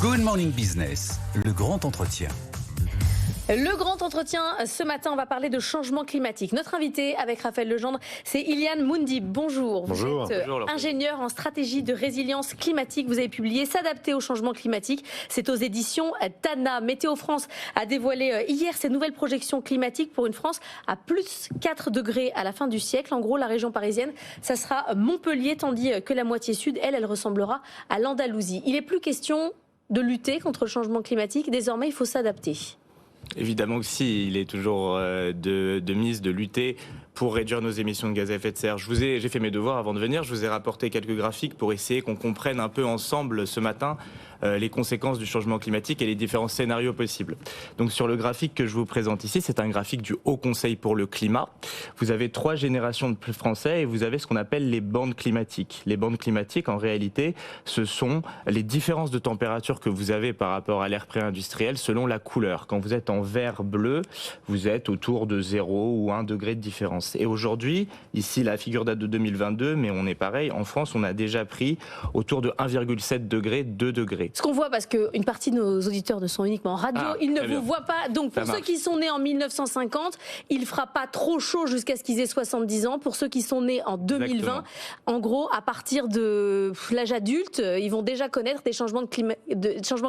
Good Morning Business, le grand entretien. Le grand entretien, ce matin, on va parler de changement climatique. Notre invité avec Raphaël Legendre, c'est Ilian Moundib. Bonjour. Bonjour. Vous êtes ingénieur en stratégie de résilience climatique. Vous avez publié S'adapter au changement climatique. C'est aux éditions Tana. Météo France a dévoilé hier ses nouvelles projections climatiques pour une France à plus 4 degrés à la fin du siècle. En gros, la région parisienne, ça sera Montpellier, tandis que la moitié sud, elle ressemblera à l'Andalousie. Il n'est plus question de lutter contre le changement climatique. Désormais, il faut s'adapter. Évidemment que si, il est toujours de mise de lutter pour réduire nos émissions de gaz à effet de serre. J'ai fait mes devoirs avant de venir, je vous ai rapporté quelques graphiques pour essayer qu'on comprenne un peu ensemble ce matin les conséquences du changement climatique et les différents scénarios possibles. Donc sur le graphique que je vous présente ici, c'est un graphique du Haut Conseil pour le climat. Vous avez 3 générations de Français et vous avez ce qu'on appelle les bandes climatiques. Les bandes climatiques, en réalité, ce sont les différences de température que vous avez par rapport à l'ère pré-industrielle selon la couleur. Quand vous êtes en vert bleu, vous êtes autour de 0 ou 1 degré de différence. Et aujourd'hui, ici la figure date de 2022, mais on est pareil, en France on a déjà pris autour de 1,7 degré, 2 degrés. Ce qu'on voit, parce qu'une partie de nos auditeurs ne sont uniquement en radio, ils ne vous voient pas. Donc pour ceux qui sont nés en 1950, il ne fera pas trop chaud jusqu'à ce qu'ils aient 70 ans. Pour ceux qui sont nés en 2020, exactement. En gros, à partir de l'âge adulte, ils vont déjà connaître des changements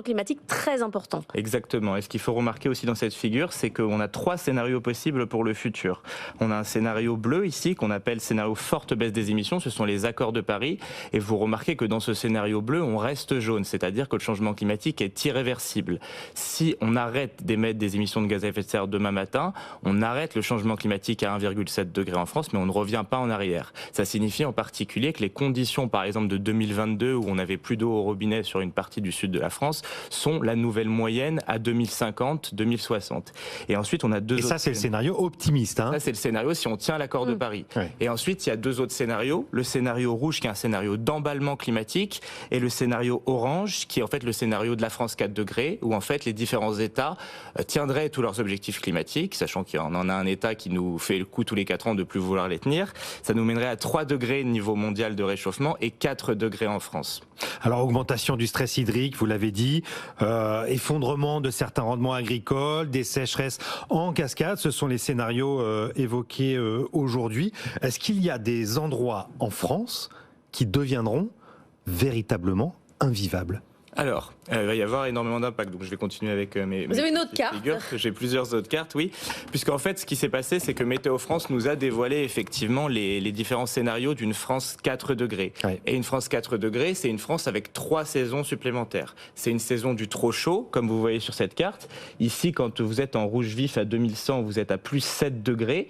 climatiques très importants. Exactement. Et ce qu'il faut remarquer aussi dans cette figure, c'est qu'on a 3 scénarios possibles pour le futur. On a un scénario bleu ici, qu'on appelle scénario forte baisse des émissions, ce sont les accords de Paris. Et vous remarquez que dans ce scénario bleu, on reste jaune, c'est-à-dire que le changement climatique est irréversible. Si on arrête d'émettre des émissions de gaz à effet de serre demain matin, on arrête le changement climatique à 1,7 degré en France, mais on ne revient pas en arrière. Ça signifie en particulier que les conditions, par exemple, de 2022, où on n'avait plus d'eau au robinet sur une partie du sud de la France, sont la nouvelle moyenne à 2050, 2060. Et ensuite, on a deux autres... Et ça, c'est le scénario optimiste. Hein. Ça, c'est le scénario si on tient l'accord de Paris. Ouais. Et ensuite, il y a 2 autres scénarios. Le scénario rouge, qui est un scénario d'emballement climatique, et le scénario orange, qui est en fait le scénario de la France 4 degrés, où en fait les différents États tiendraient tous leurs objectifs climatiques, sachant qu'il y en a un État qui nous fait le coup tous les 4 ans de plus vouloir les tenir. Ça nous mènerait à 3 degrés niveau mondial de réchauffement et 4 degrés en France. Alors augmentation du stress hydrique, vous l'avez dit, effondrement de certains rendements agricoles, des sécheresses en cascade, ce sont les scénarios évoqués aujourd'hui. Est-ce qu'il y a des endroits en France qui deviendront véritablement invivables ? Alors, il va y avoir énormément d'impact, donc je vais continuer avec mes... Vous avez une autre carte ? J'ai plusieurs autres cartes, oui. Puisqu'en fait, ce qui s'est passé, c'est que Météo France nous a dévoilé effectivement les différents scénarios d'une France 4 degrés. Ouais. Et une France 4 degrés, c'est une France avec 3 saisons supplémentaires. C'est une saison du trop chaud, comme vous voyez sur cette carte. Ici, quand vous êtes en rouge vif à 2100, vous êtes à plus 7 degrés.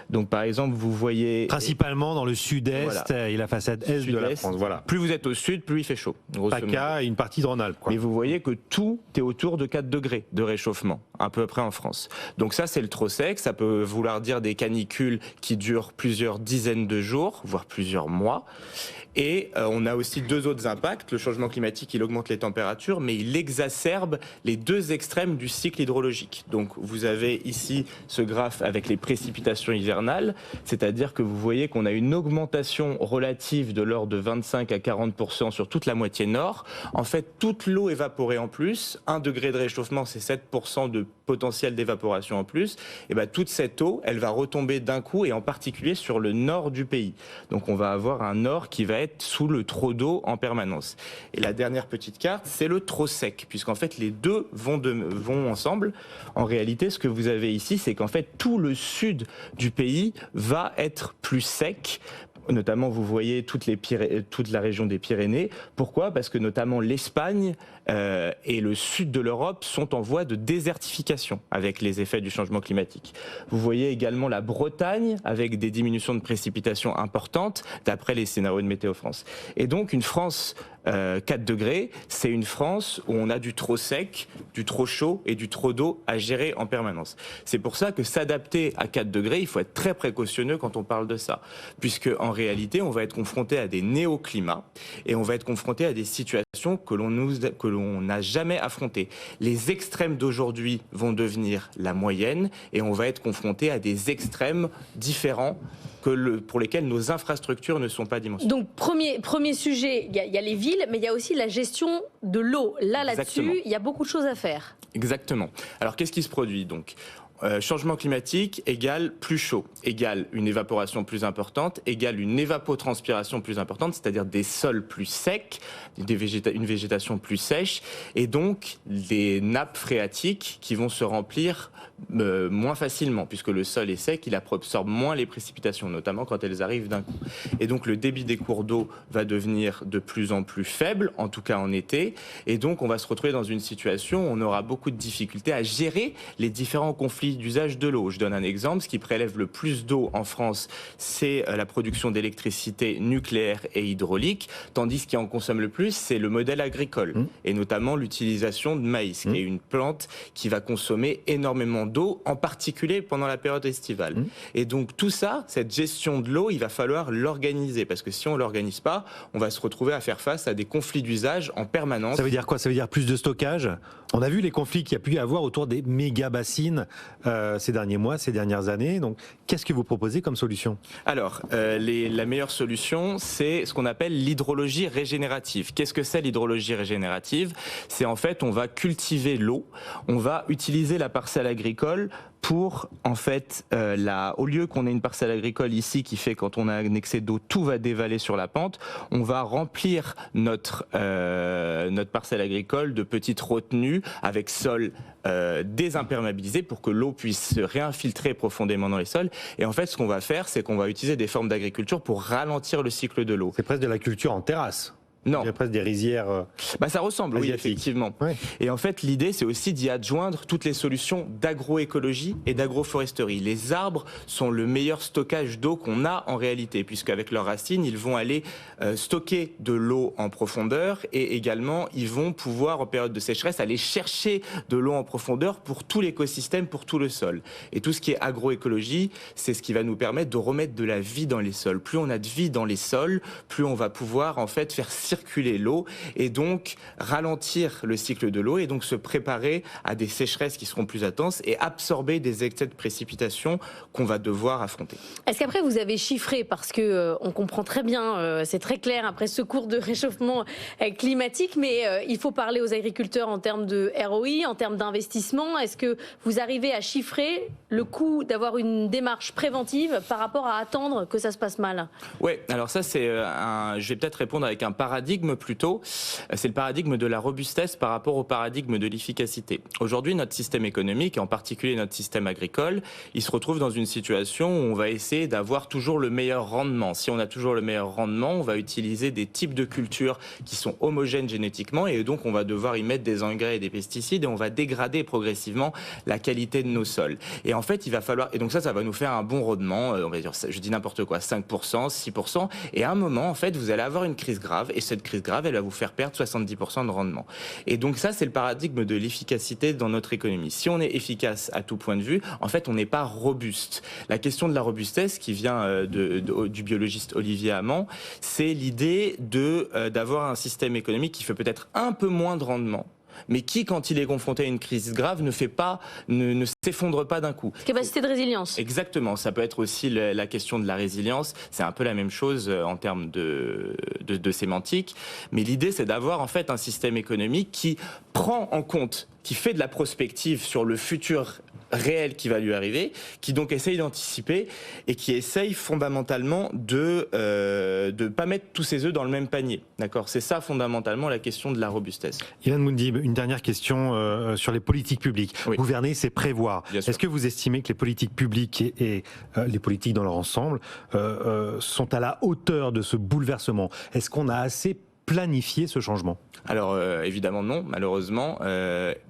Donc par exemple, vous voyez... Principalement dans le sud-est et la façade est de la France. Voilà. Plus vous êtes au sud, plus il fait chaud. PACA et une partie de Rhône-Alpes, quoi. Mais vous voyez que tout est autour de 4 degrés de réchauffement, à peu près en France. Donc ça, c'est le trop sec. Ça peut vouloir dire des canicules qui durent plusieurs dizaines de jours, voire plusieurs mois. Et on a aussi 2 autres impacts. Le changement climatique, il augmente les températures, mais il exacerbe les 2 extrêmes du cycle hydrologique. Donc vous avez ici ce graphe avec les précipitations hivernales, c'est-à-dire que vous voyez qu'on a une augmentation relative de l'ordre de 25 à 40% sur toute la moitié nord. En fait, toute l'eau évaporée en plus, 1 degré de réchauffement, c'est 7% de potentiel d'évaporation en plus. Et ben toute cette eau, elle va retomber d'un coup, et en particulier sur le nord du pays. Donc on va avoir un nord qui va être sous le trop d'eau en permanence. Et la dernière petite carte, c'est le trop sec, puisqu'en fait les deux vont ensemble. En réalité, ce que vous avez ici, c'est qu'en fait tout le sud du pays va être plus sec. Notamment, vous voyez toute la région des Pyrénées. Pourquoi ? Parce que notamment l'Espagne et le sud de l'Europe sont en voie de désertification avec les effets du changement climatique. Vous voyez également la Bretagne avec des diminutions de précipitations importantes d'après les scénarios de Météo France. Et donc une France 4 degrés, c'est une France où on a du trop sec, du trop chaud et du trop d'eau à gérer en permanence. C'est pour ça que s'adapter à 4 degrés, il faut être très précautionneux quand on parle de ça. Puisque en réalité, on va être confronté à des néoclimats et on va être confronté à des situations que l'on n'a jamais affrontées. Les extrêmes d'aujourd'hui vont devenir la moyenne et on va être confronté à des extrêmes différents pour lesquels nos infrastructures ne sont pas dimensionnées. Donc premier sujet, il y a les villes villes, mais il y a aussi la gestion de l'eau. Là-dessus, Exactement. il y a beaucoup de choses à faire. Exactement. Alors qu'est-ce qui se produit donc ? Changement climatique égale plus chaud, égale une évaporation plus importante, égale une évapotranspiration plus importante, c'est-à-dire des sols plus secs, une végétation plus sèche, et donc des nappes phréatiques qui vont se remplir moins facilement, puisque le sol est sec, il absorbe moins les précipitations, notamment quand elles arrivent d'un coup. Et donc le débit des cours d'eau va devenir de plus en plus faible, en tout cas en été, et donc on va se retrouver dans une situation où on aura beaucoup de difficultés à gérer les différents conflits d'usage de l'eau. Je donne un exemple, ce qui prélève le plus d'eau en France, c'est la production d'électricité nucléaire et hydraulique, tandis ce qui en consomme le plus, c'est le modèle agricole, et notamment l'utilisation de maïs, qui est une plante qui va consommer énormément d'eau, en particulier pendant la période estivale. Et donc tout ça, cette gestion de l'eau, il va falloir l'organiser, parce que si on ne l'organise pas, on va se retrouver à faire face à des conflits d'usage en permanence. Ça veut dire quoi ? Ça veut dire plus de stockage ? On a vu les conflits qu'il y a pu y avoir autour des méga-bassines ces derniers mois, ces dernières années. Donc, qu'est-ce que vous proposez comme solution ? Alors, la meilleure solution, c'est ce qu'on appelle l'hydrologie régénérative. Qu'est-ce que c'est l'hydrologie régénérative ? C'est en fait, on va cultiver l'eau, on va utiliser la parcelle agricole pour, en fait, au lieu qu'on ait une parcelle agricole ici qui fait quand on a un excès d'eau, tout va dévaler sur la pente, on va remplir notre parcelle agricole de petites retenues avec sol désimperméabilisé pour que l'eau puisse se réinfiltrer profondément dans les sols. Et en fait, ce qu'on va faire, c'est qu'on va utiliser des formes d'agriculture pour ralentir le cycle de l'eau. C'est presque de la culture en terrasse. Non. Il y a presque des rizières. Ça ressemble, oui, effectivement. Ouais. Et en fait, l'idée, c'est aussi d'y adjoindre toutes les solutions d'agroécologie et d'agroforesterie. Les arbres sont le meilleur stockage d'eau qu'on a en réalité, puisqu'avec leurs racines, ils vont aller stocker de l'eau en profondeur, et également, ils vont pouvoir, en période de sécheresse, aller chercher de l'eau en profondeur pour tout l'écosystème, pour tout le sol. Et tout ce qui est agroécologie, c'est ce qui va nous permettre de remettre de la vie dans les sols. Plus on a de vie dans les sols, plus on va pouvoir, en fait, faire circuler l'eau et donc ralentir le cycle de l'eau et donc se préparer à des sécheresses qui seront plus intenses et absorber des excès de précipitations qu'on va devoir affronter. Est-ce qu'après vous avez chiffré, parce que on comprend très bien, c'est très clair après ce cours de réchauffement climatique, mais il faut parler aux agriculteurs en termes de ROI, en termes d'investissement. Est-ce que vous arrivez à chiffrer le coût d'avoir une démarche préventive par rapport à attendre que ça se passe mal ? Oui, alors ça c'est je vais peut-être répondre avec un paradigme plutôt, c'est le paradigme de la robustesse par rapport au paradigme de l'efficacité. Aujourd'hui, notre système économique, et en particulier notre système agricole, il se retrouve dans une situation où on va essayer d'avoir toujours le meilleur rendement. Si on a toujours le meilleur rendement, on va utiliser des types de cultures qui sont homogènes génétiquement et donc on va devoir y mettre des engrais et des pesticides et on va dégrader progressivement la qualité de nos sols. Et en fait, il va falloir, et donc ça va nous faire un bon rendement, on va dire, je dis n'importe quoi, 5%, 6%, et à un moment, en fait, vous allez avoir une crise grave et cette crise grave, elle va vous faire perdre 70% de rendement. Et donc ça, c'est le paradigme de l'efficacité dans notre économie. Si on est efficace à tout point de vue, en fait, on n'est pas robuste. La question de la robustesse, qui vient du biologiste Olivier Hamon, c'est l'idée d'avoir un système économique qui fait peut-être un peu moins de rendement, mais qui, quand il est confronté à une crise grave, ne s'effondre pas d'un coup. Capacité de résilience. Exactement. Ça peut être aussi la question de la résilience. C'est un peu la même chose en termes de sémantique. Mais l'idée, c'est d'avoir en fait un système économique qui prend en compte, qui fait de la prospective sur le futur réel qui va lui arriver, qui donc essaye d'anticiper et qui essaye fondamentalement de pas mettre tous ses œufs dans le même panier. D'accord ? C'est ça fondamentalement la question de la robustesse. Ilan Moundib, une dernière question sur les politiques publiques. Oui. Gouverner, c'est prévoir. Est-ce que vous estimez que les politiques publiques et les politiques dans leur ensemble sont à la hauteur de ce bouleversement ? Est-ce qu'on a assez planifié ce changement ? Alors évidemment non, malheureusement.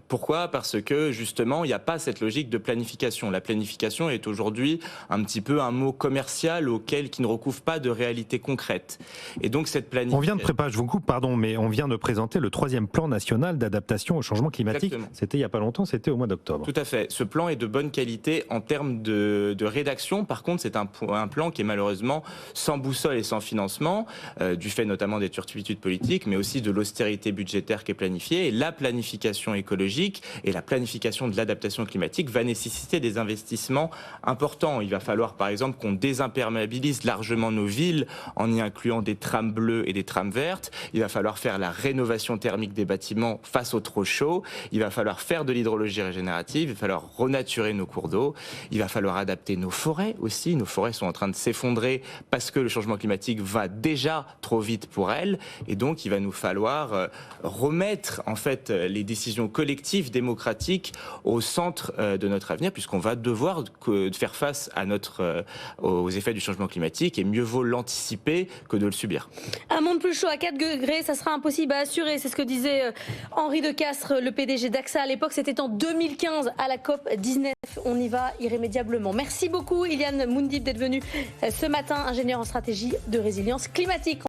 Pourquoi ? Parce que justement, il n'y a pas cette logique de planification. La planification est aujourd'hui un petit peu un mot commercial qui ne recouvre pas de réalité concrète. Et donc cette planification... On vient de préparer, je vous coupe, pardon, mais on vient de présenter le 3e plan national d'adaptation au changement climatique. Exactement. C'était il n'y a pas longtemps, c'était au mois d'octobre. Tout à fait. Ce plan est de bonne qualité en termes de rédaction. Par contre, c'est un plan qui est malheureusement sans boussole et sans financement, du fait notamment des turpitudes politiques politique, mais aussi de l'austérité budgétaire qui est planifiée. Et la planification écologique et la planification de l'adaptation climatique va nécessiter des investissements importants. Il va falloir par exemple qu'on désimperméabilise largement nos villes en y incluant des trams bleus et des trams vertes. Il va falloir faire la rénovation thermique des bâtiments face au trop chaud. Il va falloir faire de l'hydrologie régénérative. Il va falloir renaturer nos cours d'eau. Il va falloir adapter nos forêts aussi. Nos forêts sont en train de s'effondrer parce que le changement climatique va déjà trop vite pour elles. Et donc, il va nous falloir remettre en fait les décisions collectives démocratiques au centre de notre avenir, puisqu'on va devoir faire face à aux effets du changement climatique, et mieux vaut l'anticiper que de le subir. Un monde plus chaud à 4 degrés, ça sera impossible à assurer. C'est ce que disait Henri de Castries, le PDG d'AXA. À l'époque, c'était en 2015 à la COP19. On y va irrémédiablement. Merci beaucoup, Iliane Moundib, d'être venue ce matin, ingénieur en stratégie de résilience climatique.